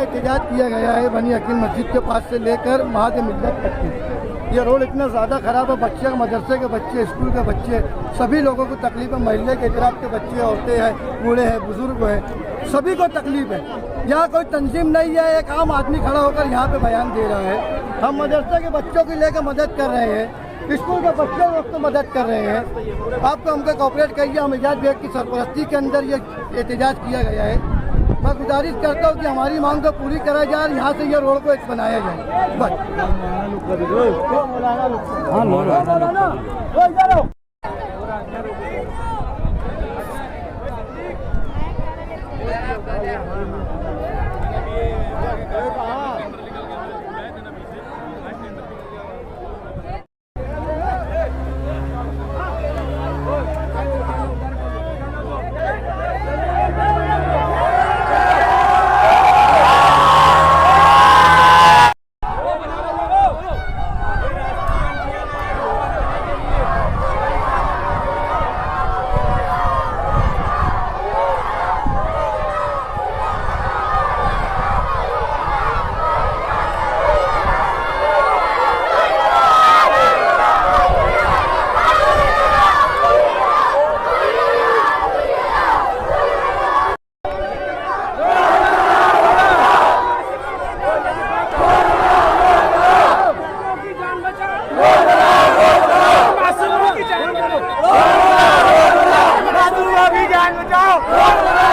एहतजाज किया गया है बनी हकीम मस्जिद के पास से लेकर महादेव मिल्लत तक की। ये रोड इतना ज़्यादा ख़राब है, बच्चे मदरसे के बच्चे, स्कूल के बच्चे, सभी लोगों को तकलीफ है। महल्ले के इतराब के बच्चे, औरतें हैं, बूढ़े हैं, बुजुर्ग हैं, सभी को तकलीफ है। यहाँ कोई तंजीम नहीं है, एक आम आदमी खड़ा होकर यहाँ पे बयान दे रहा है। हम मदरसे के बच्चों को लेकर मदद कर रहे हैं, स्कूल के बच्चों को मदद कर रहे हैं। आपको हमको कॉपरेट करिए। हम एजाज बेग की सरपरस्ती के अंदर ये एहतजाज किया गया है। मैं गुजारिश करता हूँ कि हमारी मांग को पूरी करा जाए और यहाँ से ये रोड को एक बनाया जाए बस। जान बचाओ।